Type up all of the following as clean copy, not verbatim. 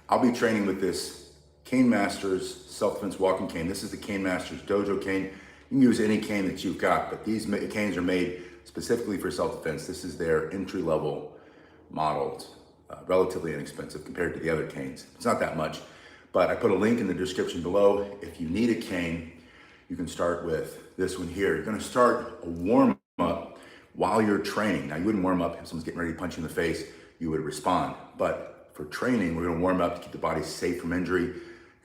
I'll be training with this Cane Masters self-defense walking cane. This is the Cane Masters Dojo cane. You can use any cane that you've got, but these canes are made specifically for self-defense. This is their entry-level models, relatively inexpensive compared to the other canes. It's not that much, but I put a link in the description below. If you need a cane, you can start with this one here. You're gonna start a warm-up while you're training. Now, you wouldn't warm up if someone's getting ready to punch you in the face, you would respond. But for training, we're gonna warm up to keep the body safe from injury.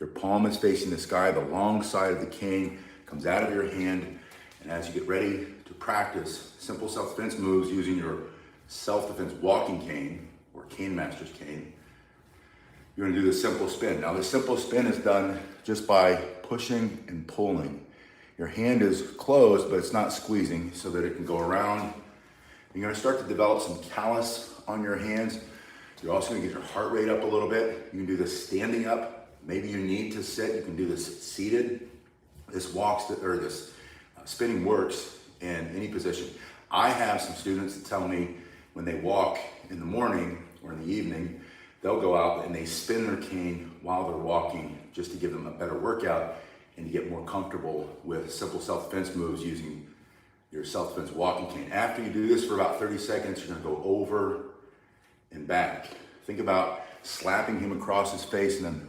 Your palm is facing the sky, the long side of the cane comes out of your hand, and as you get ready to practice simple self-defense moves using your self-defense walking cane or Cane Master's cane, you're gonna do the simple spin. Now, the simple spin is done just by pushing and pulling. Your hand is closed, but it's not squeezing so that it can go around. You're gonna start to develop some callus on your hands. You're also gonna get your heart rate up a little bit. You can do this standing up. Maybe you need to sit. You can do this seated. This spinning works in any position. I have some students that tell me when they walk in the morning or in the evening, they'll go out and they spin their cane while they're walking just to give them a better workout and to get more comfortable with simple self-defense moves using your self-defense walking cane. After you do this for about 30 seconds, you're gonna go over and back. Think about slapping him across his face and then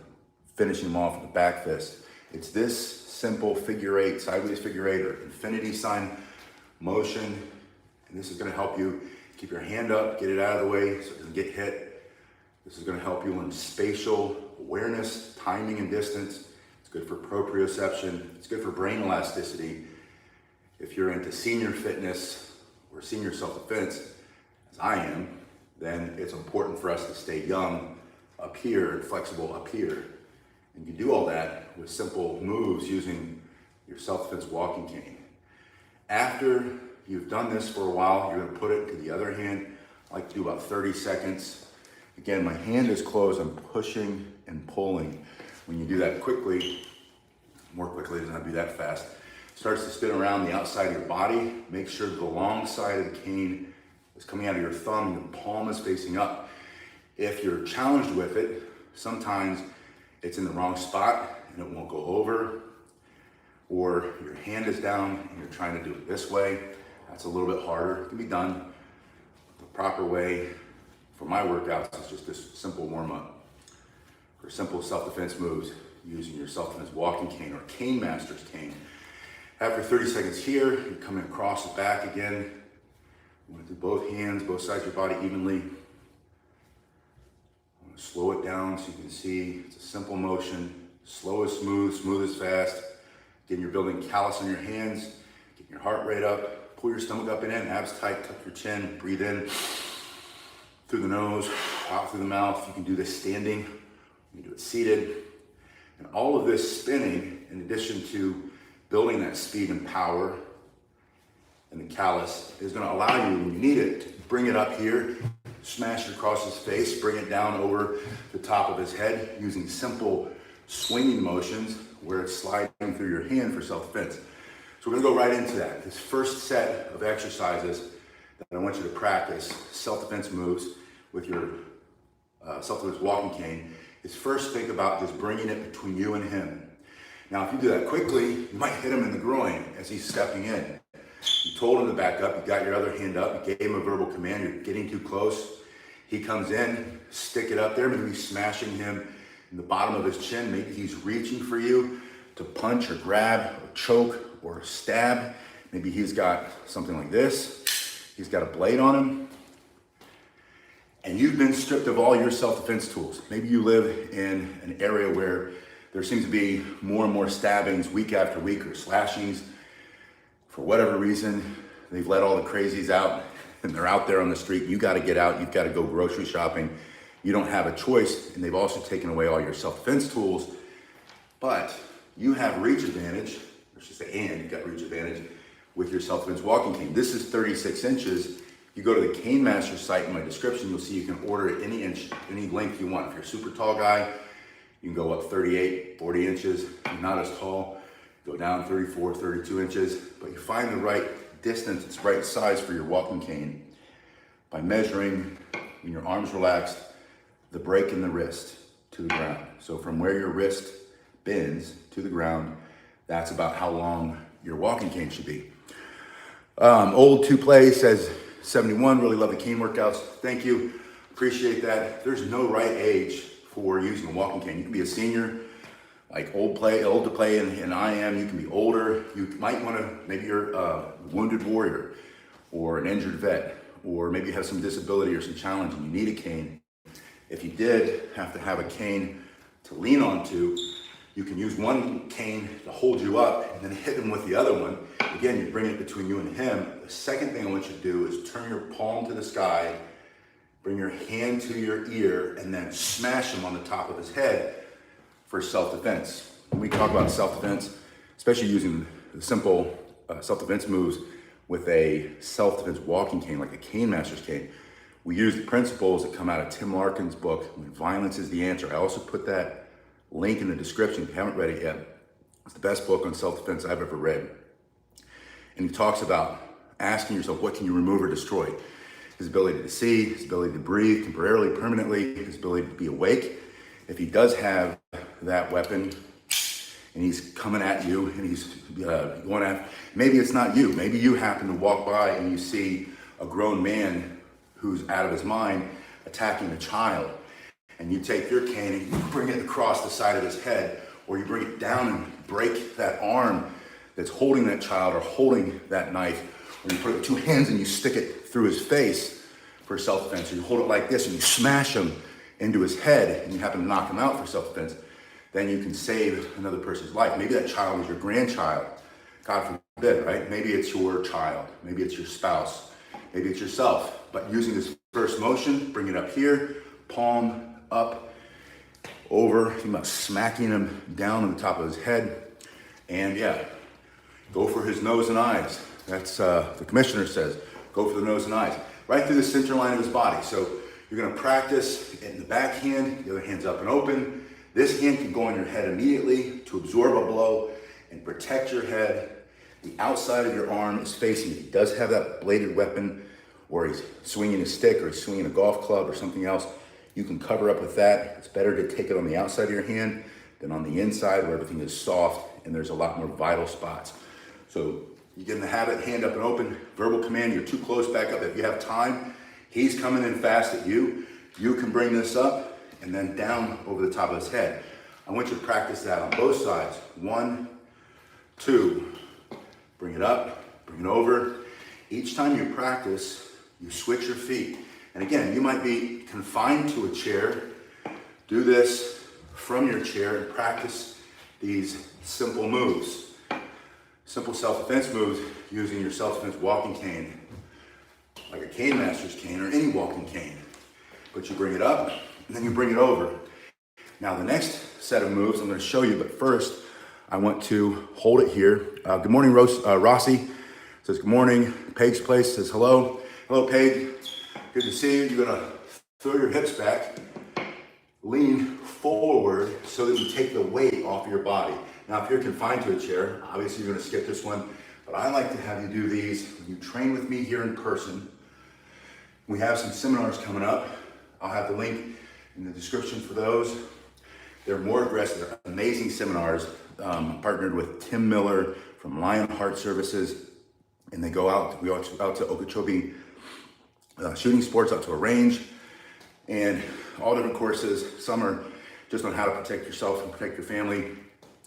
finishing him off with a back fist. It's this simple figure eight, sideways figure eight, or infinity sign motion. And this is gonna help you keep your hand up, get it out of the way so it doesn't get hit. This is gonna help you in spatial awareness, timing and distance. It's good for proprioception. It's good for brain elasticity. If you're into senior fitness or senior self-defense, as I am, then it's important for us to stay young up here and flexible up here. And you can do all that with simple moves using your self-defense walking cane. After you've done this for a while, you're gonna put it to the other hand. I like to do about 30 seconds. Again, my hand is closed, I'm pushing and pulling. When you do that quickly, more quickly, it doesn't have to be that fast, it starts to spin around the outside of your body. Make sure the long side of the cane is coming out of your thumb and the palm is facing up. If you're challenged with it, sometimes it's in the wrong spot and it won't go over, or your hand is down and you're trying to do it this way. That's a little bit harder. It can be done the proper way. For my workouts, it's just this simple warm-up for simple self-defense moves using your self-defense walking cane or Cane Master's cane. After 30 seconds here, you're coming across the back again. You want to do both hands, both sides of your body evenly. Slow it down so you can see it's a simple motion. Slow is smooth, smooth is fast. Again, you're building callus on your hands, getting your heart rate up. Pull your stomach up and in, abs tight, tuck your chin, breathe in through the nose, out through the mouth. You can do this standing, you can do it seated. And all of this spinning, in addition to building that speed and power and the callus, is gonna allow you, when you need it, to bring it up here, smash it across his face, bring it down over the top of his head using simple swinging motions where it's sliding through your hand for self-defense. So we're gonna go right into that. This first set of exercises that I want you to practice, self-defense moves with your self-defense walking cane, is first think about just bringing it between you and him. Now, if you do that quickly, you might hit him in the groin as he's stepping in. You told him to back up, you got your other hand up, you gave him a verbal command, you're getting too close. He comes in, stick it up there, maybe smashing him in the bottom of his chin. Maybe he's reaching for you to punch or grab or choke or stab. Maybe he's got something like this. He's got a blade on him. And you've been stripped of all your self-defense tools. Maybe you live in an area where there seems to be more and more stabbings week after week or slashings. For whatever reason, they've let all the crazies out and they're out there on the street. You gotta get out, you've gotta go grocery shopping. You don't have a choice, and they've also taken away all your self-defense tools, but you have reach advantage, or should say, and you've got reach advantage with your self-defense walking cane. This is 36 inches. You go to the Cane Master site in my description, you'll see you can order it any inch, any length you want. If you're a super tall guy, you can go up 38, 40 inches. If you're not as tall, go down 34, 32 inches, but you find the right distance, it's right size for your walking cane by measuring, when your arm's relaxed, the break in the wrist to to the ground. So from where your wrist bends to the ground, that's about how long your walking cane should be. Old 2Play says 71, really love the cane workouts. Thank you, appreciate that. There's no right age for using a walking cane. You can be a senior, like old to play and I am. You can be older. You might want to, maybe you're a wounded warrior or an injured vet, or maybe you have some disability or some challenge and you need a cane. If you did have to have a cane to lean onto, you can use one cane to hold you up and then hit him with the other one. Again, you bring it between you and him. The second thing I want you to do is turn your palm to the sky, bring your hand to your ear, and then smash him on the top of his head for self-defense. When we talk about self-defense, especially using the simple self-defense moves with a self-defense walking cane, like a cane master's cane, we use the principles that come out of Tim Larkin's book, When Violence is the Answer. I also put that link in the description if you haven't read it yet. It's the best book on self-defense I've ever read. And he talks about asking yourself, what can you remove or destroy? His ability to see, his ability to breathe temporarily, permanently, his ability to be awake. If he does have that weapon and he's coming at you and he's going after, maybe it's not you. Maybe you happen to walk by and you see a grown man who's out of his mind attacking a child. And you take your cane and you bring it across the side of his head, or you bring it down and break that arm that's holding that child or holding that knife, or you put it with two hands and you stick it through his face for self-defense, or you hold it like this and you smash him into his head and you happen to knock him out for self-defense, then you can save another person's life. Maybe that child is your grandchild, God forbid, right? Maybe it's your child, maybe it's your spouse, maybe it's yourself. But using this first motion, bring it up here, palm up, over, think about smacking him down on the top of his head, and yeah, go for his nose and eyes. That's the commissioner says, go for the nose and eyes, right through the center line of his body. So you're gonna practice in the back hand, the other hand's up and open. This hand can go on your head immediately to absorb a blow and protect your head. The outside of your arm is facing you. He does have that bladed weapon, or he's swinging a stick, or he's swinging a golf club or something else. You can cover up with that. It's better to take it on the outside of your hand than on the inside where everything is soft and there's a lot more vital spots. So you get in the habit, hand up and open, verbal command, you're too close, back up. If you have time, he's coming in fast at you. You can bring this up and then down over the top of his head. I want you to practice that on both sides. 1, 2, bring it up, bring it over. Each time you practice, you switch your feet. And again, you might be confined to a chair. Do this from your chair and practice these simple moves. Simple self-defense moves using your self-defense walking cane, like a cane master's cane or any walking cane. But you bring it up and then you bring it over. Now the next set of moves I'm going to show you, but first I want to hold it here. Good morning, Rossi says good morning. Page's Place says hello. Hello, Paige. Good to see you. You're gonna throw your hips back, lean forward so that you take the weight off your body. Now, if you're confined to a chair, obviously you're gonna skip this one, but I like to have you do these when you train with me here in person. We have some seminars coming up. I'll have the link in the description for those. They're more aggressive, they're amazing seminars. Partnered with Tim Miller from Lionheart Services, and we go out to Okeechobee shooting sports, out to a range, and all different courses. Some are just on how to protect yourself and protect your family.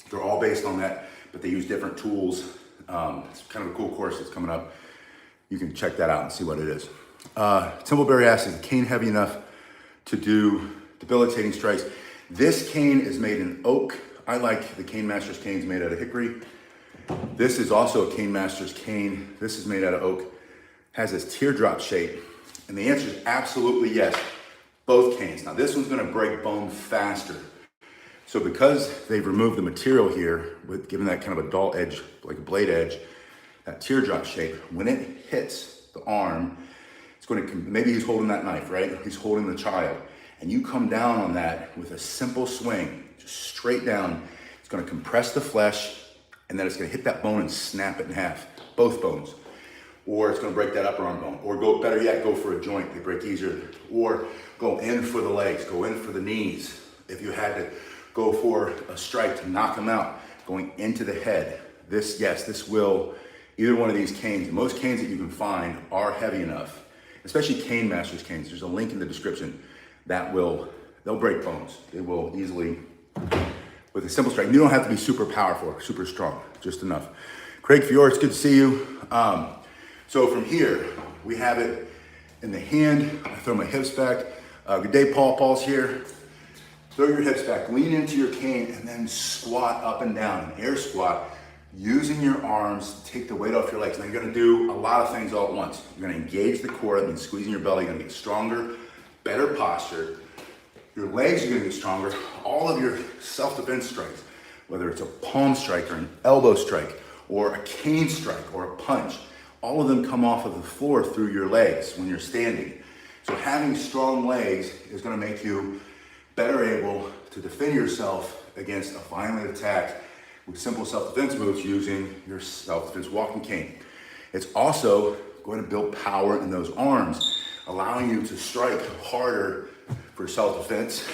They're all based on that, but they use different tools. It's kind of a cool course that's coming up. You can check that out and see what it is. Timbleberry asks, is the cane heavy enough to do debilitating strikes? This cane is made in oak. I like the Cane Master's canes made out of hickory. This is also a Cane Master's cane. This is made out of oak. Has this teardrop shape. And the answer is absolutely yes, both canes. Now this one's gonna break bone faster. So because they've removed the material here, with giving that kind of a dull edge, like a blade edge, that teardrop shape, when it hits the arm, it's going to, maybe he's holding that knife, right? He's holding the child. And you come down on that with a simple swing, just straight down. It's going to compress the flesh, and then it's going to hit that bone and snap it in half, both bones. Or it's going to break that upper arm bone. Or better yet, go for a joint. They break easier. Or go in for the legs, go in for the knees. If you had to go for a strike to knock them out, going into the head, this will, either one of these canes, most canes that you can find are heavy enough, especially Cane Masters canes. There's a link in the description they'll break bones. They will easily, with a simple strike. You don't have to be super powerful, super strong, just enough. Craig Fiore, it's good to see you. So from here, we have it in the hand. I throw my hips back. Good day, Paul. Paul's here. Throw your hips back, lean into your cane, and then squat up and down, an air squat, using your arms to take the weight off your legs. Now you're gonna do a lot of things all at once. You're gonna engage the core, that means squeezing your belly, you're gonna get stronger, better posture. Your legs are gonna get stronger. All of your self-defense strikes, whether it's a palm strike or an elbow strike, or a cane strike or a punch, all of them come off of the floor through your legs when you're standing. So having strong legs is gonna make you better able to defend yourself against a violent attack with simple self-defense moves using your self-defense walking cane. It's also going to build power in those arms, allowing you to strike harder for self-defense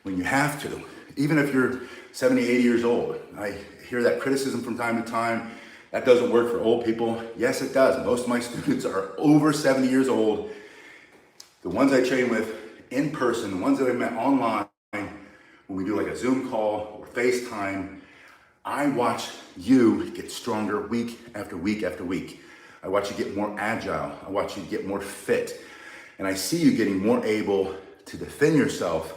when you have to. Even if you're 70, 80 years old. I hear that criticism from time to time. That doesn't work for old people. Yes, it does. Most of my students are over 70 years old. The ones I train with in person, the ones that I met online, when we do like a Zoom call or FaceTime, I watch you get stronger week after week after week. I watch you get more agile. I watch you get more fit. And I see you getting more able to defend yourself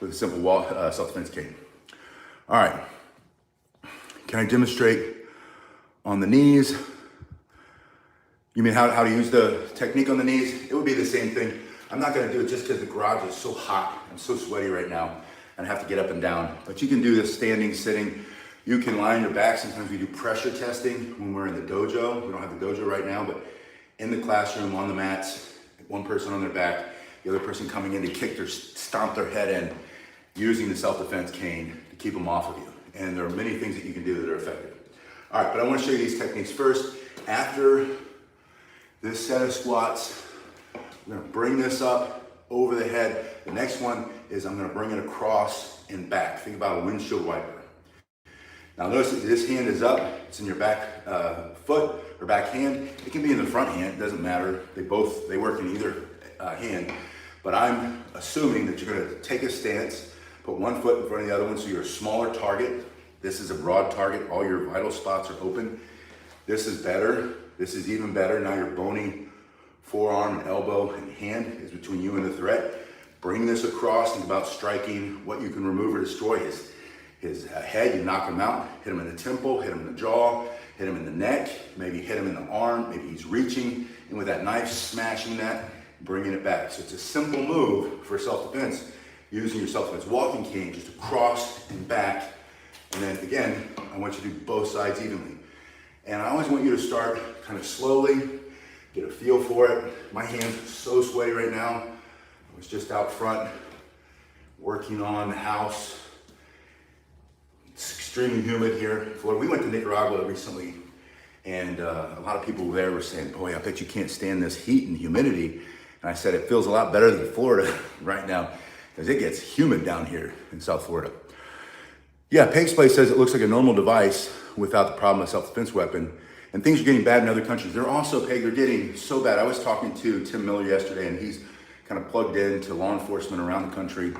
with a simple self-defense cane. All right, can I demonstrate on the knees? You mean how to use the technique on the knees? It would be the same thing. I'm not gonna do it just because the garage is so hot. I'm so sweaty right now and I have to get up and down. But you can do this standing, sitting. You can lie on your back. Sometimes we do pressure testing when we're in the dojo. We don't have the dojo right now, but in the classroom, on the mats, one person on their back, the other person coming in to stomp their head in, using the self-defense cane to keep them off of you. And there are many things that you can do that are effective. All right, but I wanna show you these techniques first. After this set of squats, I'm gonna bring this up over the head. The next one is I'm gonna bring it across and back. Think about a windshield wiper. Now notice that this hand is up, it's in your back foot or back hand. It can be in the front hand, it doesn't matter. They work in either hand. But I'm assuming that you're gonna take a stance, put one foot in front of the other one so you're a smaller target. This is a broad target, all your vital spots are open. This is better, this is even better. Now your bony forearm and elbow and hand is between you and the threat. Bring this across, think about striking what you can remove or destroy. His head, you knock him out, hit him in the temple, hit him in the jaw, hit him in the neck, maybe hit him in the arm, maybe he's reaching, and with that knife, smashing that, bringing it back. So it's a simple move for self-defense, using your self-defense walking cane just to cross and back. And then again, I want you to do both sides evenly. And I always want you to start kind of slowly, get a feel for it. My hands are so sweaty right now. I was just out front working on the house. It's extremely humid here in Florida. We went to Nicaragua recently, and a lot of people there were saying, boy, I bet you can't stand this heat and humidity. And I said, it feels a lot better than Florida right now, because it gets humid down here in South Florida. Yeah, Pake's Place says it looks like a normal device without the problem of self-defense weapon. And things are getting bad in other countries. They're also, Peg, they're getting so bad. I was talking to Tim Miller yesterday, and he's kind of plugged into law enforcement around the country.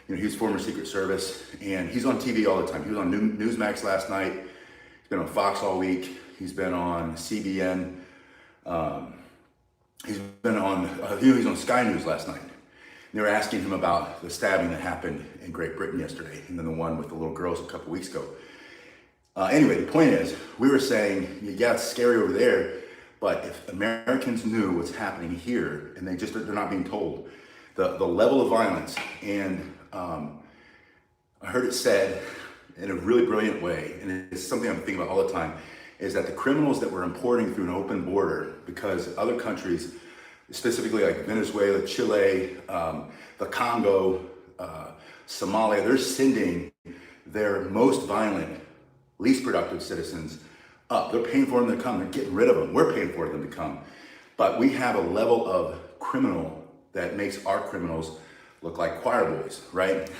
You know, he's former Secret Service, and he's on TV all the time. He was on Newsmax last night. He's been on Fox all week. He's been on CBN. He's been on, he was on Sky News last night. And they were asking him about the stabbing that happened in Great Britain yesterday, and then the one with the little girls a couple weeks ago. Anyway, the point is, we were saying, yeah, it's scary over there, but if Americans knew what's happening here, and they're not being told, the level of violence, and I heard it said in a really brilliant way, and it's something I'm thinking about all the time, is that the criminals that we're importing through an open border, because other countries, specifically like Venezuela, Chile, the Congo, Somalia, they're sending their most violent, least productive citizens up. They're paying for them to come. They're getting rid of them. We're paying for them to come. But we have a level of criminal that makes our criminals look like choir boys, right?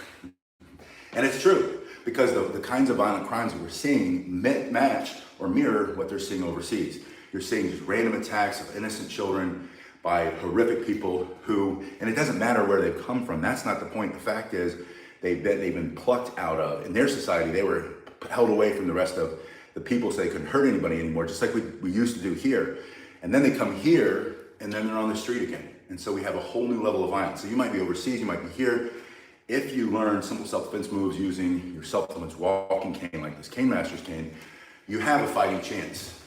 And it's true, because the kinds of violent crimes that we're seeing match or mirror what they're seeing overseas. You're seeing just random attacks of innocent children by horrific people who, and it doesn't matter where they've come from. That's not the point. The fact is they've been plucked out of, in their society, they were held away from the rest of the people so they couldn't hurt anybody anymore, just like we used to do here. And then they come here, and then they're on the street again. And so we have a whole new level of violence. So you might be overseas, you might be here. If you learn simple self-defense moves using your self-defense walking cane, like this Cane Master's cane, you have a fighting chance,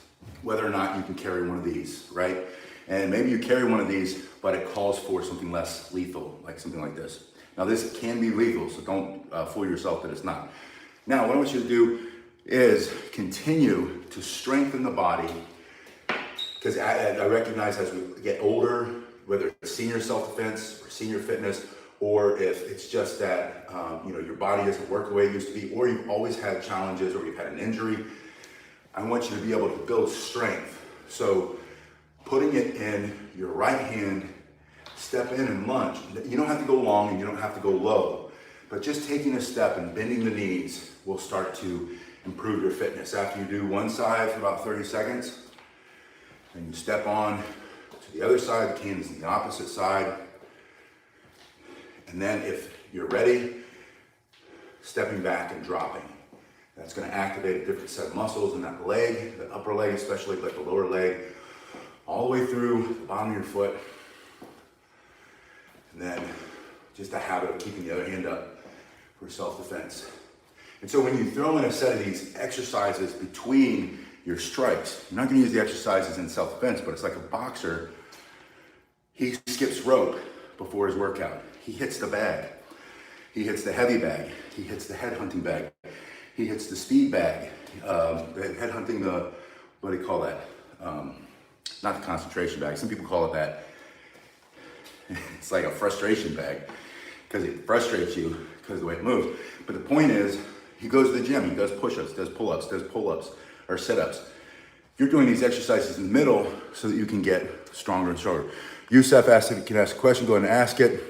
whether or not you can carry one of these, right? And maybe you carry one of these, but it calls for something less lethal, like something like this. Now this can be lethal, so don't fool yourself that it's not. Now what I want you to do is continue to strengthen the body, because I recognize as we get older, whether it's senior self-defense or senior fitness, or if it's just that your body doesn't work the way it used to be, or you've always had challenges, or you've had an injury, I want you to be able to build strength. So putting it in your right hand, step in and lunge. You don't have to go long and you don't have to go low, but just taking a step and bending the knees will start to improve your fitness. After you do one side for about 30 seconds, and you step on to the other side, the cane is on the opposite side. And then if you're ready, stepping back and dropping. That's going to activate a different set of muscles in that leg, the upper leg especially, but the lower leg, all the way through the bottom of your foot. And then just a habit of keeping the other hand up for self-defense. And so when you throw in a set of these exercises between your strikes, you're not going to use the exercises in self-defense, but it's like a boxer. He skips rope before his workout. He hits the bag. He hits the heavy bag. He hits the head hunting bag. He hits the speed bag. The head hunting, what do you call that? Not the concentration bag. Some people call it that. It's like a frustration bag because it frustrates you because of the way it moves. But the point is, he goes to the gym. He does push-ups, does pull-ups, or sit-ups. You're doing these exercises in the middle so that you can get stronger and stronger. Yusef asked if you can ask a question. Go ahead and ask it.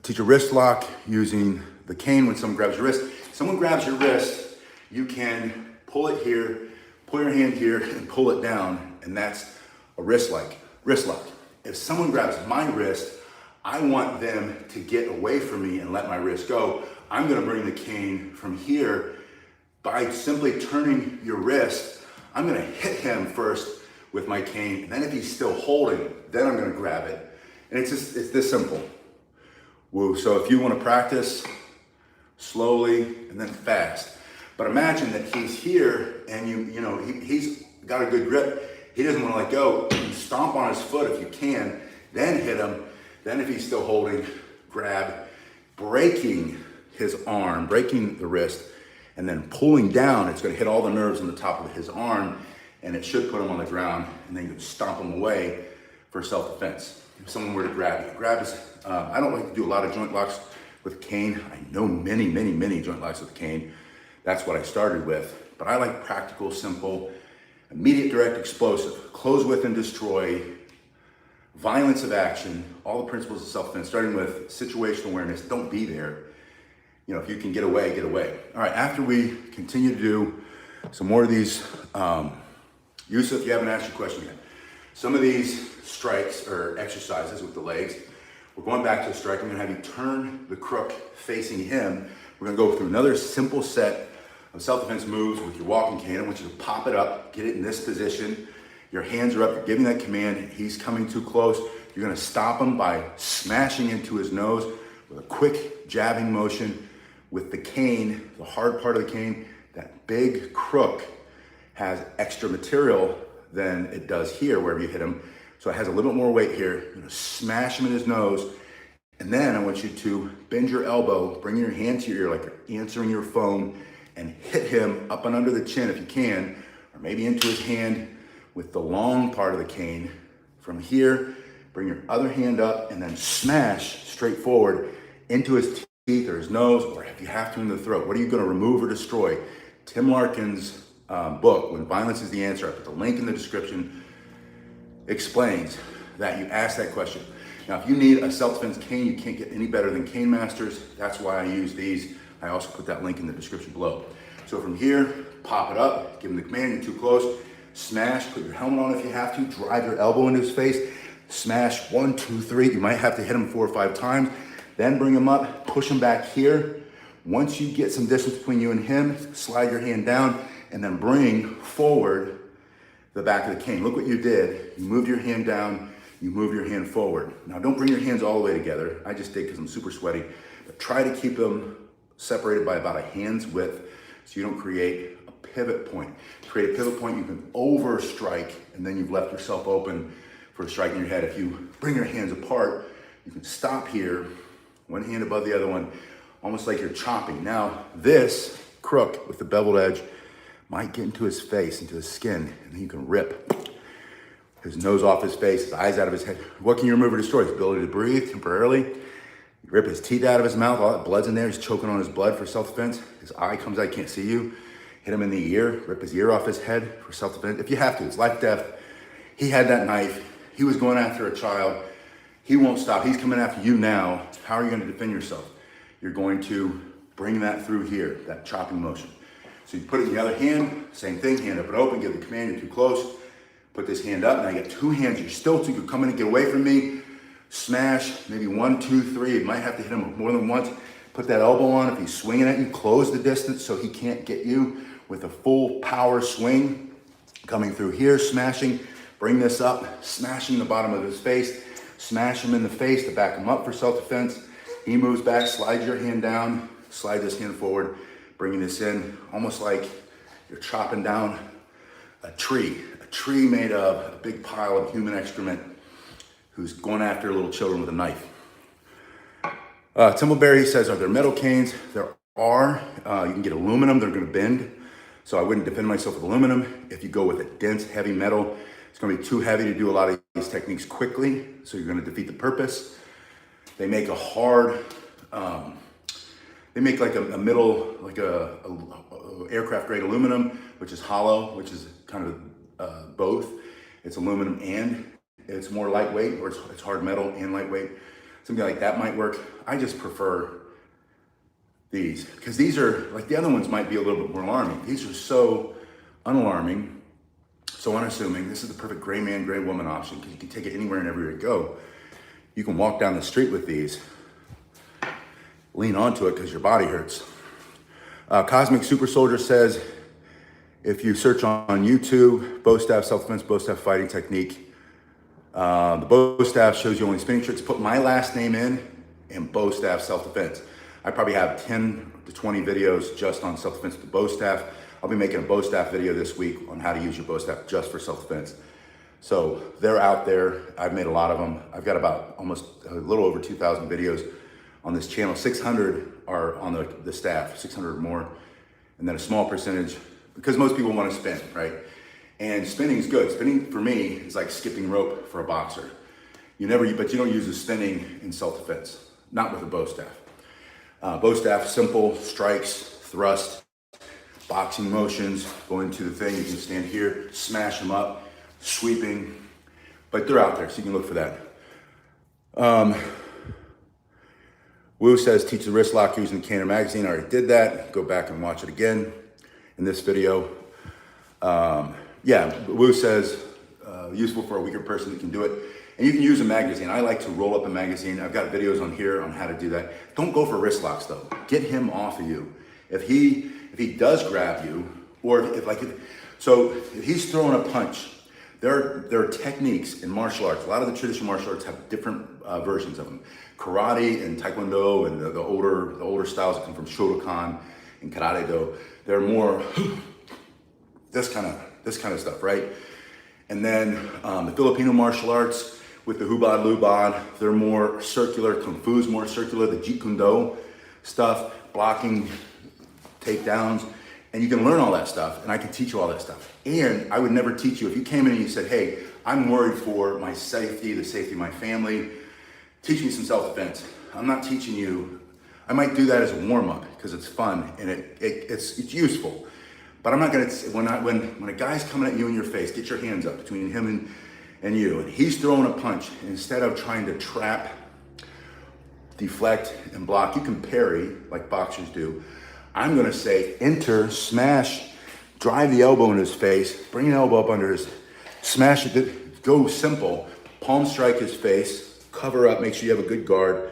Teach a wrist lock using the cane when someone grabs your wrist. If someone grabs your wrist, you can pull it here, pull your hand here, and pull it down, and that's a wrist lock. If someone grabs my wrist, I want them to get away from me and let my wrist go. I'm gonna bring the cane from here by simply turning your wrist. I'm gonna hit him first with my cane, and then if he's still holding, then I'm gonna grab it. And it's this simple. Woo. So if you wanna practice slowly and then fast, but imagine that he's here and he's got a good grip. He doesn't wanna let go. You stomp on his foot if you can, then hit him. Then if he's still holding, grab, breaking his arm, breaking the wrist, and then pulling down. It's gonna hit all the nerves on the top of his arm, and it should put him on the ground, and then you can stomp him away for self-defense. If someone were to grab you, I don't like to do a lot of joint locks with a cane. I know many joint locks with a cane. That's what I started with, but I like practical, simple, immediate, direct, explosive, close with and destroy, violence of action, all the principles of self-defense, starting with situational awareness. Don't be there. If you can get away, get away. All right, after we continue to do some more of these, Yusuf, you haven't asked your question yet. Some of these strikes or exercises with the legs, we're going back to the strike. I'm gonna have you turn the crook facing him. We're gonna go through another simple set of self-defense moves with your walking cane. I want you to pop it up, get it in this position. Your hands are up, you're giving that command. He's coming too close. You're gonna stop him by smashing into his nose with a quick jabbing motion with the cane, the hard part of the cane. That big crook has extra material than it does here, wherever you hit him. So it has a little bit more weight here. You're gonna smash him in his nose. And then I want you to bend your elbow, bring your hand to your ear like you're answering your phone, and hit him up and under the chin if you can, or maybe into his hand with the long part of the cane. From here, bring your other hand up and then smash straight forward into his teeth or his nose, or if you have to, in the throat. What are you gonna remove or destroy? Tim Larkin's book, When Violence is the Answer, I put the link in the description, explains that you ask that question. Now, if you need a self-defense cane, you can't get any better than Cane Masters. That's why I use these. I also put that link in the description below. So from here, pop it up, give him the command, you're too close, smash, put your helmet on if you have to, drive your elbow into his face, smash 1, 2, 3. You might have to hit him 4 or 5 times, then bring him up, push him back here. Once you get some distance between you and him, slide your hand down and then bring forward the back of the cane. Look what you did. You moved your hand down, you move your hand forward. Now don't bring your hands all the way together. I just did because I'm super sweaty, but try to keep them separated by about a hand's width so you don't create a pivot point. To create a pivot point, you can over strike and then you've left yourself open for a strike in your head. If you bring your hands apart, you can stop here, one hand above the other one, almost like you're chopping. Now this crook with the beveled edge might get into his face, into his skin, and then you can rip his nose off his face, his eyes out of his head. What can you remove or destroy? His ability to breathe temporarily. You rip his teeth out of his mouth, all that blood's in there, he's choking on his blood for self-defense. His eye comes out, can't see you. Hit him in the ear, rip his ear off his head for self-defense. If you have to, it's life, death. He had that knife, he was going after a child. He won't stop, he's coming after you now. How are you gonna defend yourself? You're going to bring that through here, that chopping motion. So you put it in the other hand, same thing, hand up and open, give the command, you're too close. Put this hand up, now you got 2 hands, you're still too, you come in and get away from me. Smash, maybe 1, 2, 3. You might have to hit him more than once. Put that elbow on. If he's swinging at you, close the distance so he can't get you with a full power swing. Coming through here, smashing. Bring this up, smashing the bottom of his face. Smash him in the face to back him up for self-defense. He moves back, slide your hand down, slide this hand forward, bringing this in, almost like you're chopping down a tree made of a big pile of human excrement who's going after little children with a knife. Timbleberry says, are there metal canes? There are. You can get aluminum, they're gonna bend. So I wouldn't defend myself with aluminum. If you go with a dense, heavy metal, it's gonna be too heavy to do a lot of these techniques quickly, so you're gonna defeat the purpose. They make a hard, they make like a middle, like a aircraft grade aluminum, which is hollow, which is kind of both. It's aluminum and it's more lightweight, or it's hard metal and lightweight. Something like that might work. I just prefer these, because these are, like the other ones might be a little bit more alarming. These are so unalarming, so unassuming. This is the perfect gray man, gray woman option, because you can take it anywhere and everywhere you go. You can walk down the street with these, lean onto it because your body hurts. Cosmic Super Soldier says, if you search on YouTube, bow staff self-defense, bow staff fighting technique, the bow staff shows you only spinning tricks. Put my last name in and bow staff self-defense. I probably have 10 to 20 videos just on self-defense with the bow staff. I'll be making a bow staff video this week on how to use your bow staff just for self-defense. So they're out there. I've made a lot of them. I've got about almost a little over 2,000 videos on this channel. 600 are on the staff, 600 or more. And then a small percentage, because most people want to spin, right? And spinning is good. Spinning for me is like skipping rope for a boxer. But you don't use the spinning in self-defense, not with a bow staff. Bow staff, simple strikes, thrust, boxing motions, going to the thing. You can stand here, smash them up, sweeping, but they're out there, so you can look for that. Wu says, teach the wrist lock using the Canner magazine. I already did that. Go back and watch it again in this video. Yeah, Wu says, useful for a weaker person that can do it. And you can use a magazine. I like to roll up a magazine. I've got videos on here on how to do that. Don't go for wrist locks though. Get him off of you. If he does grab you, or if he's throwing a punch, there are techniques in martial arts. A lot of the traditional martial arts have different versions of them. Karate and Taekwondo and the older styles that come from Shotokan and Karate Do, they're more this kind of stuff, right? And then the Filipino martial arts with the Hubad Lubad, they're more circular. Kung Fu's more circular. The Jeet Kune Do stuff, blocking, takedowns, and you can learn all that stuff, and I can teach you all that stuff. And I would never teach you, if you came in and you said, hey, I'm worried for my safety, the safety of my family, teach me some self-defense. I'm not teaching you. I might do that as a warm-up because it's fun and it's useful. But I'm not gonna, when a guy's coming at you in your face, get your hands up between him and you. And he's throwing a punch. Instead of trying to trap, deflect, and block, you can parry like boxers do. I'm gonna say enter, smash, drive the elbow in his face, bring the elbow up under his, smash it, go simple, palm strike his face, cover up, make sure you have a good guard.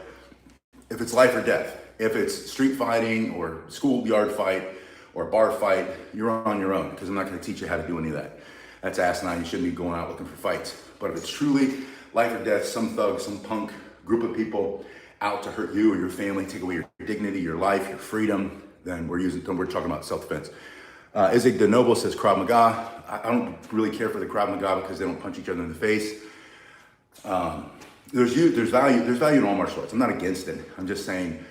If it's life or death, if it's street fighting or schoolyard fight or bar fight, you're on your own, because I'm not gonna teach you how to do any of that. That's asinine, you shouldn't be going out looking for fights. But if it's truly life or death, some thug, some punk group of people out to hurt you or your family, take away your dignity, your life, your freedom, then we're talking about self-defense. Izig De Noble says Krav Maga. I don't really care for the Krav Maga because they don't punch each other in the face. There's value in all martial arts. I'm not against it. I'm just saying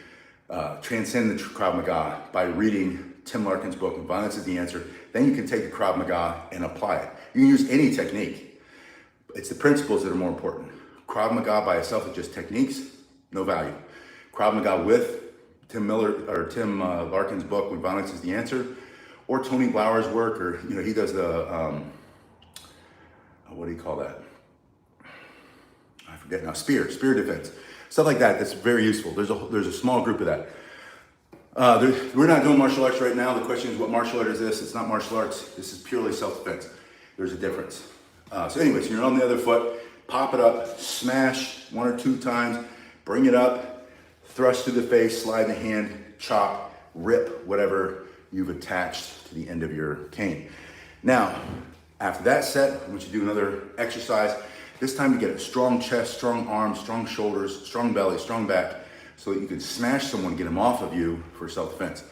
transcend the Krav Maga by reading Tim Larkin's book, Violence is the Answer. Then you can take the Krav Maga and apply it. You can use any technique. It's the principles that are more important. Krav Maga by itself is just techniques, no value. Krav Maga with Tim Larkin's book, When Violence is the Answer, or Tony Blauer's work, or he does the what do you call that? I forget now. Spear defense, stuff like that. That's very useful. There's a small group of that. We're not doing martial arts right now. The question is, what martial art is this? It's not martial arts. This is purely self-defense. There's a difference. So anyways, you're on the other foot, pop it up, smash 1 or 2 times, bring it up, thrust to the face, slide the hand, chop, rip whatever you've attached to the end of your cane. Now, after that set, I want you to do another exercise. This time you get a strong chest, strong arms, strong shoulders, strong belly, strong back, so that you can smash someone, get them off of you for self-defense. So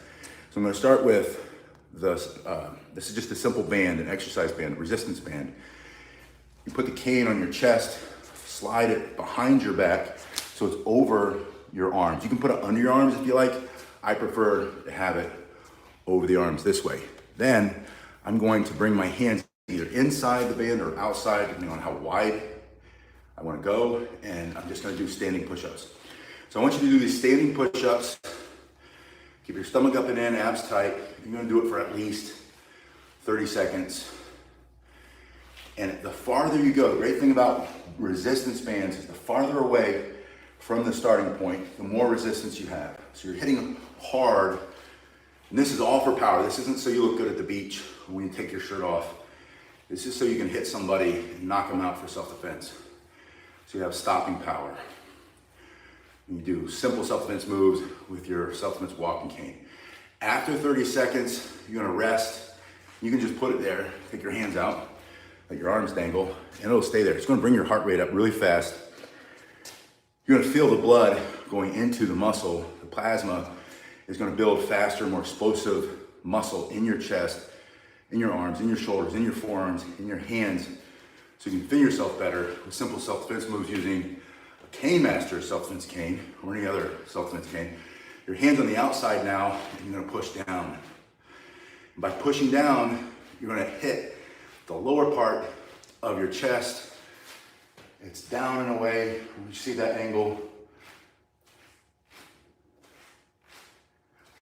I'm gonna start with this is just a simple band, an exercise band, a resistance band. You put the cane on your chest, slide it behind your back so it's over your arms. You can put it under your arms if you like. I prefer to have it over the arms this way. Then I'm going to bring my hands either inside the band or outside, depending on how wide I want to go, and I'm just going to do standing push-ups. So I want you to do these standing push-ups. Keep your stomach up and in, abs tight. You're going to do it for at least 30 seconds. And the farther you go, the great thing about resistance bands is the farther away from the starting point, the more resistance you have. So you're hitting hard, and this is all for power. This isn't so you look good at the beach when you take your shirt off. This is so you can hit somebody and knock them out for self-defense. So you have stopping power. You do simple self-defense moves with your self-defense walking cane. After 30 seconds, you're gonna rest. You can just put it there, take your hands out, let your arms dangle, and it'll stay there. It's gonna bring your heart rate up really fast. You're gonna feel the blood going into the muscle. The plasma is gonna build faster, more explosive muscle in your chest, in your arms, in your shoulders, in your forearms, in your hands, so you can feel yourself better with simple self-defense moves using a Cane Master self-defense cane or any other self-defense cane. Your hands on the outside now, and you're gonna push down. And by pushing down, you're gonna hit the lower part of your chest. It's down and away. When you see that angle,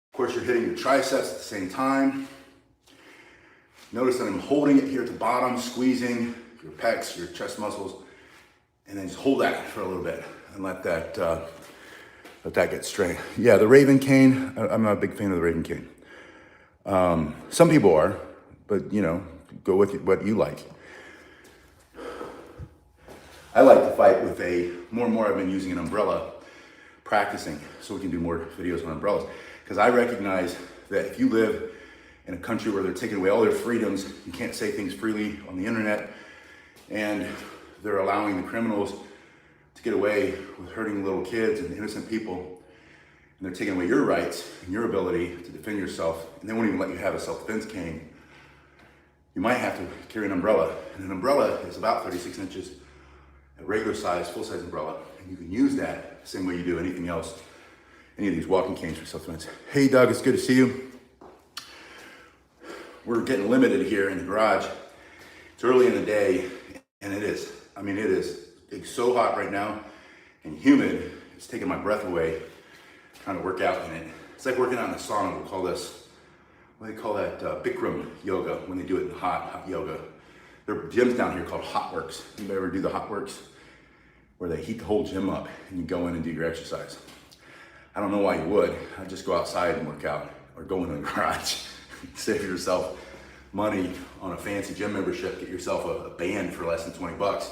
of course, you're hitting your triceps at the same time. Notice that I'm holding it here at the bottom, squeezing your pecs, your chest muscles, and then just hold that for a little bit and let that get straight. Yeah, the Raven cane, I'm not a big fan of the Raven cane. Some people are, but go with what you like. I like to fight with more and more I've been using an umbrella, practicing, so we can do more videos on umbrellas. Because I recognize that if you live in a country where they're taking away all their freedoms, you can't say things freely on the internet, and they're allowing the criminals to get away with hurting little kids and innocent people, and they're taking away your rights and your ability to defend yourself, and they won't even let you have a self-defense cane, you might have to carry an umbrella. And an umbrella is about 36 inches, a regular size, full-size umbrella, and you can use that the same way you do anything else, any of these walking canes for self-defense. Hey Doug, it's good to see you. We're getting limited here in the garage. It's early in the day, and it is it's so hot right now and humid. It's taking my breath away trying to work out in it. It's like working out in a sauna. We'll call this, what do they call that? Bikram yoga, when they do it in hot yoga. There are gyms down here called Hot Works. Anybody ever do the Hot Works? Where they heat the whole gym up and you go in and do your exercise. I don't know why you would. I'd just go outside and work out or go in the garage. Save yourself money on a fancy gym membership. Get yourself a band for less than 20 bucks.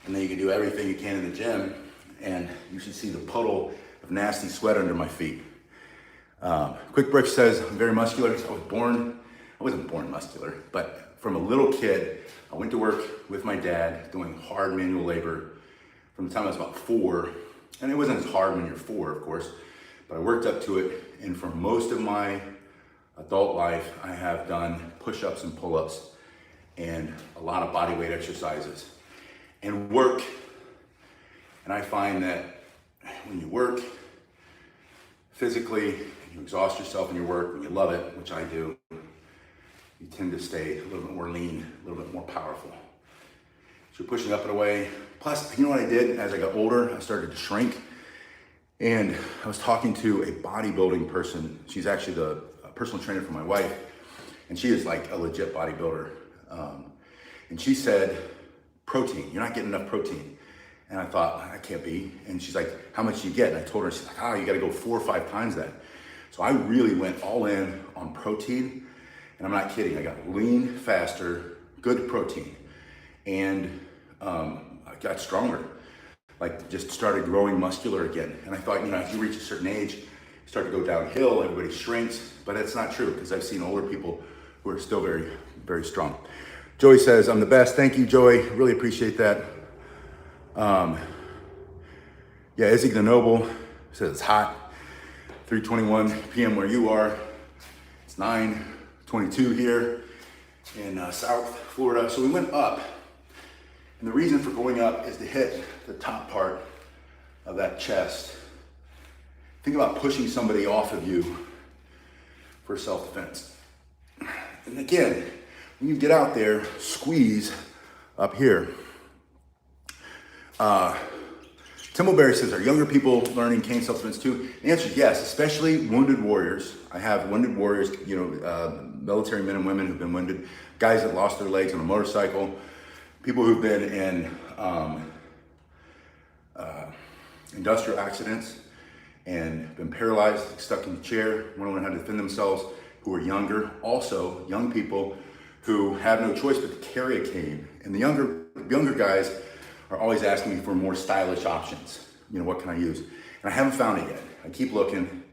And then you can do everything you can in the gym, and you should see the puddle of nasty sweat under my feet. Quick Brick says, I'm very muscular. I wasn't born muscular, but from a little kid, I went to work with my dad doing hard manual labor from the time I was about 4. And it wasn't as hard when you're 4, of course, but I worked up to it. And for most of my adult life, I have done push-ups and pull-ups and a lot of body weight exercises and work. And I find that when you work physically, you exhaust yourself in your work, when you love it, which I do, you tend to stay a little bit more lean, a little bit more powerful. So you're pushing up and away. Plus, you know what I did as I got older? I started to shrink. And I was talking to a bodybuilding person. She's actually the personal trainer for my wife. And she is like a legit bodybuilder. And she said, protein, you're not getting enough protein. And I thought, I can't be. And she's like, how much do you get? And I told her, she's like, you gotta go 4 or 5 times that. So I really went all in on protein. And I'm not kidding, I got lean faster, good protein. And I got stronger. Like just started growing muscular again. And I thought, as you reach a certain age, you start to go downhill, everybody shrinks, but that's not true because I've seen older people who are still very, very strong. Joey says, I'm the best. Thank you, Joey. Really appreciate that. Izzy the Noble says it's hot. 3:21 p.m. where you are. It's 9:22 here in South Florida. So we went up. And the reason for going up is to hit the top part of that chest. Think about pushing somebody off of you for self-defense. And again, when you get out there, squeeze up here. Timbleberry says, are younger people learning cane self-defense too? The answer is yes, especially wounded warriors. I have wounded warriors, military men and women who've been wounded, guys that lost their legs on a motorcycle, people who've been in industrial accidents and been paralyzed, stuck in a chair, want to learn how to defend themselves, who are younger. Also, young people who have no choice but to carry a cane. And the younger guys are always asking me for more stylish options. What can I use? And I haven't found it yet. I keep looking.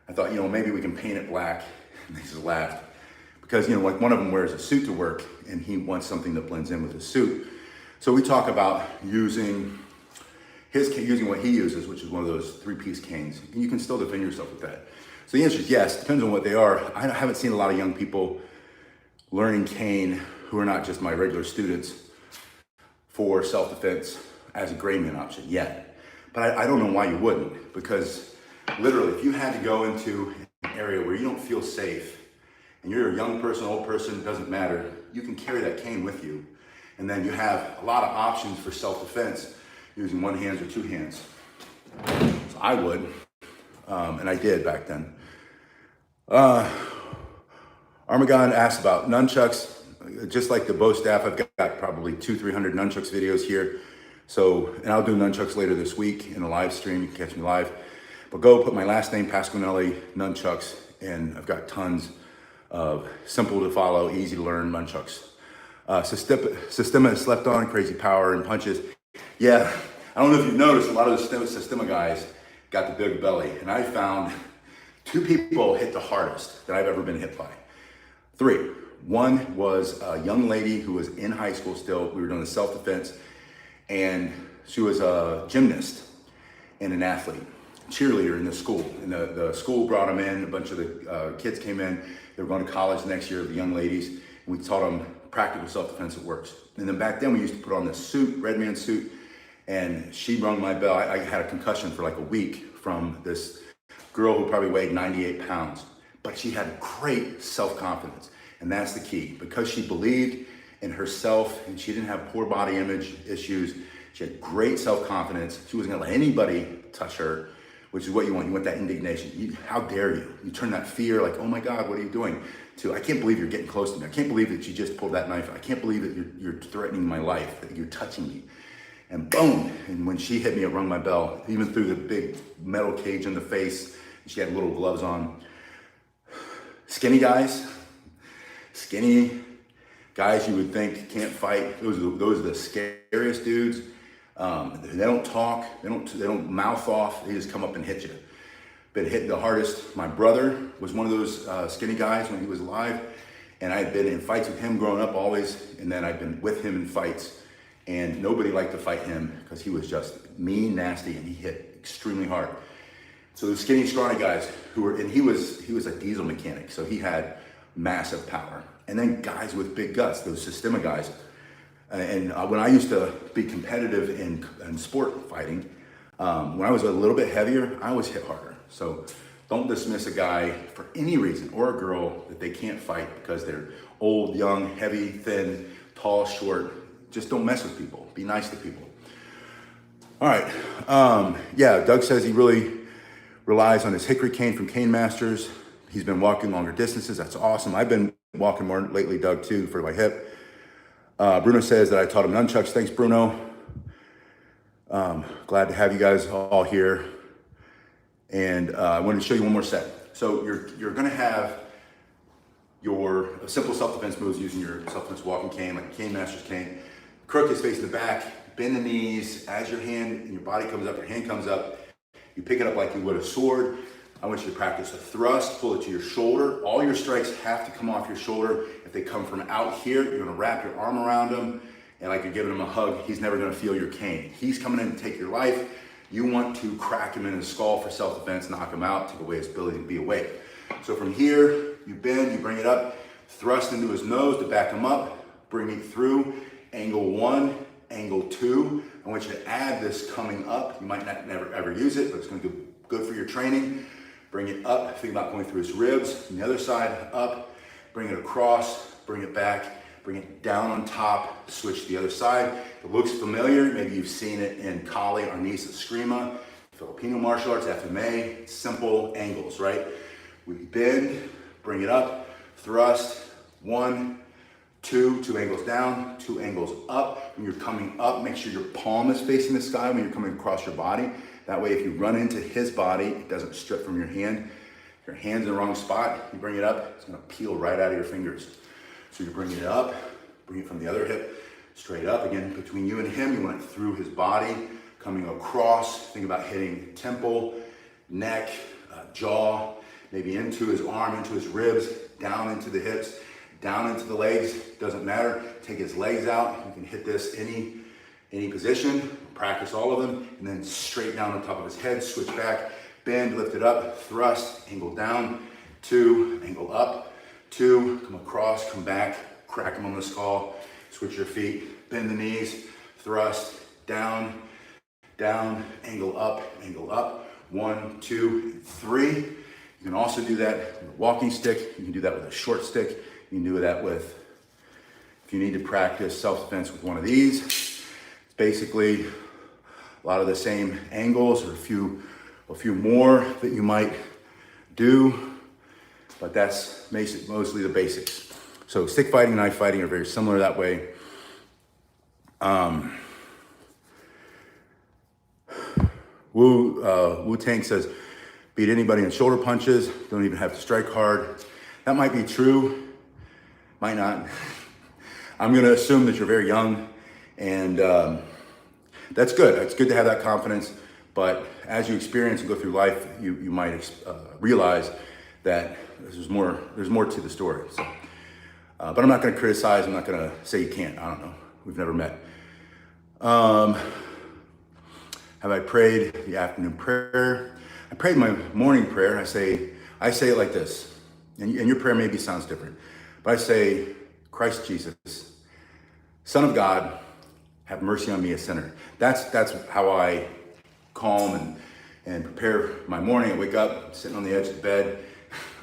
I thought, maybe we can paint it black. And they just laughed. Because, like one of them wears a suit to work and he wants something that blends in with his suit. So we talk about using what he uses, which is one of those 3-piece canes. And you can still defend yourself with that. So the answer is yes, depends on what they are. I haven't seen a lot of young people learning cane who are not just my regular students for self-defense as a gray man option yet. But I don't know why you wouldn't, because literally if you had to go into an area where you don't feel safe, and you're a young person, old person, doesn't matter, you can carry that cane with you. And then you have a lot of options for self-defense using one hand or 2 hands. So I would, and I did back then. Armagon asked about nunchucks. Just like the bow staff, I've got probably 200-300 nunchucks videos here. And I'll do nunchucks later this week in a live stream. You can catch me live. But go put my last name, Pasquinilli, nunchucks, and I've got tons of simple to follow, easy to learn nunchucks. Sistema is slept on, crazy power and punches. Yeah, I don't know if you've noticed, a lot of the Sistema guys got the big belly. And I found 2 people hit the hardest that I've ever been hit by. 3. One was a young lady who was in high school still. We were doing the self-defense, and she was a gymnast and an athlete, cheerleader in the school. And the school brought them in. A bunch of the kids came in. They were going to college next year, the young ladies. And we taught them practical self-defense that works. And then back then we used to put on this suit, red man suit, and she rung my bell. I had a concussion for like a week from this girl who probably weighed 98 pounds, but she had great self-confidence. And that's the key, because she believed in herself and she didn't have poor body image issues. She had great self-confidence. She wasn't gonna let anybody touch her. which is what you want. You want that indignation. How dare you? You turn that fear, like, oh my God, what are you doing? To, I can't believe you're getting close to me. I can't believe that you just pulled that knife. I can't believe that you're threatening my life, that you're touching me. And boom, and when she hit me, it rung my bell, even through the big metal cage in the face. She had little gloves on. Skinny guys you would think can't fight. Those are the scariest dudes. They don't talk, they don't mouth off, they just come up and hit you. Been hit the hardest. My brother was one of those skinny guys when he was alive, and I had been in fights with him growing up always, and then I've been with him in fights, and nobody liked to fight him because he was just mean, nasty, and he hit extremely hard. So the skinny, scrawny guys and he was a diesel mechanic, so he had massive power. And then guys with big guts, those Systema guys. And when I used to be competitive in sport fighting, when I was a little bit heavier, I was hit harder. So don't dismiss a guy for any reason, or a girl, that they can't fight because they're old, young, heavy, thin, tall, short. Just don't mess with people. Be nice to people. All right. Yeah, Doug says he really relies on his hickory cane from Cane Masters. He's been walking longer distances. That's awesome. I've been walking more lately, Doug, too, for my hip. Bruno says that I taught him nunchucks. Thanks, Bruno. Glad to have you guys all here. And I wanted to show you one more set. So you're going to have your simple self-defense moves using your self-defense walking cane, like a Cane Master's cane. Crook is facing the back. Bend the knees. As your hand and your body comes up, your hand comes up. You pick it up like you would a sword. I want you to practice a thrust, pull it to your shoulder. All your strikes have to come off your shoulder. If they come from out here, you're gonna wrap your arm around him, and like you're giving him a hug, he's never gonna feel your cane. He's coming in to take your life. You want to crack him in the skull for self-defense, knock him out, take away his ability to be awake. So from here, you bend, you bring it up, thrust into his nose to back him up, bring it through, angle 1, angle 2. I want you to add this coming up. You might not never ever use it, but it's gonna do good for your training. Bring it up, think about going through his ribs. On the other side, up, bring it across, bring it back, bring it down on top, switch to the other side. It looks familiar, maybe you've seen it in Kali, Arnis, Eskrima, Filipino martial arts, FMA, simple angles, right? We bend, bring it up, thrust, 1, 2 angles down, 2 angles up. When you're coming up, make sure your palm is facing the sky when you're coming across your body. That way, if you run into his body, it doesn't strip from your hand. If your hand's in the wrong spot, you bring it up, it's gonna peel right out of your fingers. So you bring it up, bring it from the other hip, straight up. Again, between you and him, you want it through his body, coming across. Think about hitting temple, neck, jaw, maybe into his arm, into his ribs, down into the hips, down into the legs. Doesn't matter. Take his legs out. You can hit this any position. Practice all of them, and then straight down on top of his head, switch back, bend, lift it up, thrust, angle down, 2, angle up, 2, come across, come back, crack him on the skull, switch your feet, bend the knees, thrust, down, down, angle up, 1, 2, 3. You can also do that with a walking stick. You can do that with a short stick. You can do that with, if you need to practice self-defense with one of these, it's basically a lot of the same angles, or a few more that you might do, but that's mostly the basics. So stick fighting and knife fighting are very similar that way. Wu Tank says, beat anybody in shoulder punches, don't even have to strike hard. That might be true, might not. I'm gonna assume that you're very young, and that's good. It's good to have that confidence, but as you experience and go through life, you might realize that there's more to the story. So, but I'm not gonna criticize, I'm not gonna say you can't, I don't know, we've never met. Have I prayed the afternoon prayer? I prayed my morning prayer. I say it like this, and your prayer maybe sounds different, but I say, Christ Jesus, Son of God, have mercy on me, a sinner. That's how I calm and prepare my morning. I wake up, sitting on the edge of the bed.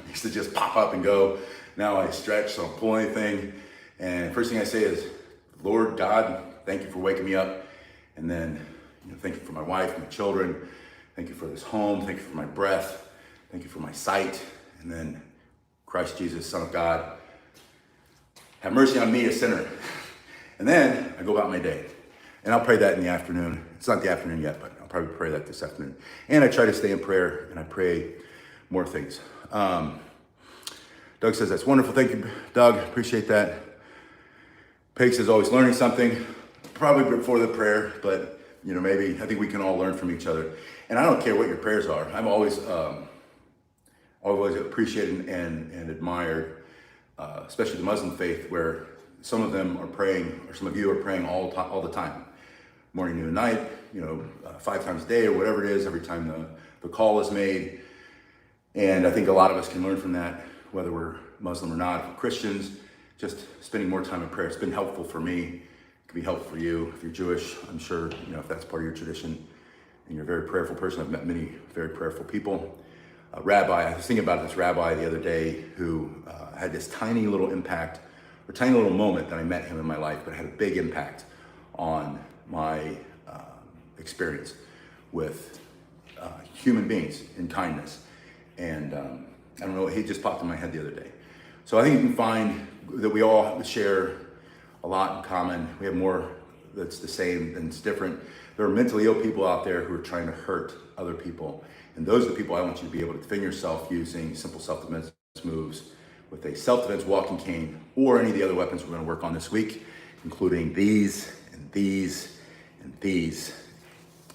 I used to just pop up and go. Now I stretch, so I don't pull anything. And first thing I say is, Lord God, thank you for waking me up. And then, thank you for my wife, my children, Thank you for this home. Thank you for my breath. Thank you for my sight. And then Christ Jesus, Son of God, have mercy on me, a sinner. And then I go about my day. And I'll pray that in the afternoon. It's not the afternoon yet, but I'll probably pray that this afternoon. And I try to stay in prayer, and I pray more things. Doug says, that's wonderful. Thank you, Doug. Appreciate that. Peg says, always learning something. Probably before the prayer, but maybe I think we can all learn from each other. And I don't care what your prayers are. I've always appreciated and admired, especially the Muslim faith, where some of them are praying, or some of you are praying all the time, morning, noon, and night, 5 times a day or whatever it is, every time the call is made. And I think a lot of us can learn from that, whether we're Muslim or not. If we're Christians, just spending more time in prayer. It's been helpful for me. It can be helpful for you. If you're Jewish, I'm sure, if that's part of your tradition and you're a very prayerful person. I've met many very prayerful people. A rabbi, I was thinking about this rabbi the other day who had this tiny little impact, or tiny little moment that I met him in my life, but it had a big impact on my experience with human beings in kindness. And I don't know, he just popped in my head the other day. So I think you can find that we all share a lot in common. We have more that's the same than it's different. There are mentally ill people out there who are trying to hurt other people. And those are the people I want you to be able to defend yourself using simple self-defense moves with a self-defense walking cane, or any of the other weapons we're going to work on this week, including these and these and these.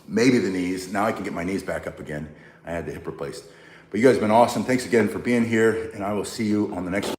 Maybe the knees. Now I can get my knees back up again. I had the hip replaced. But you guys have been awesome. Thanks again for being here, and I will see you on the next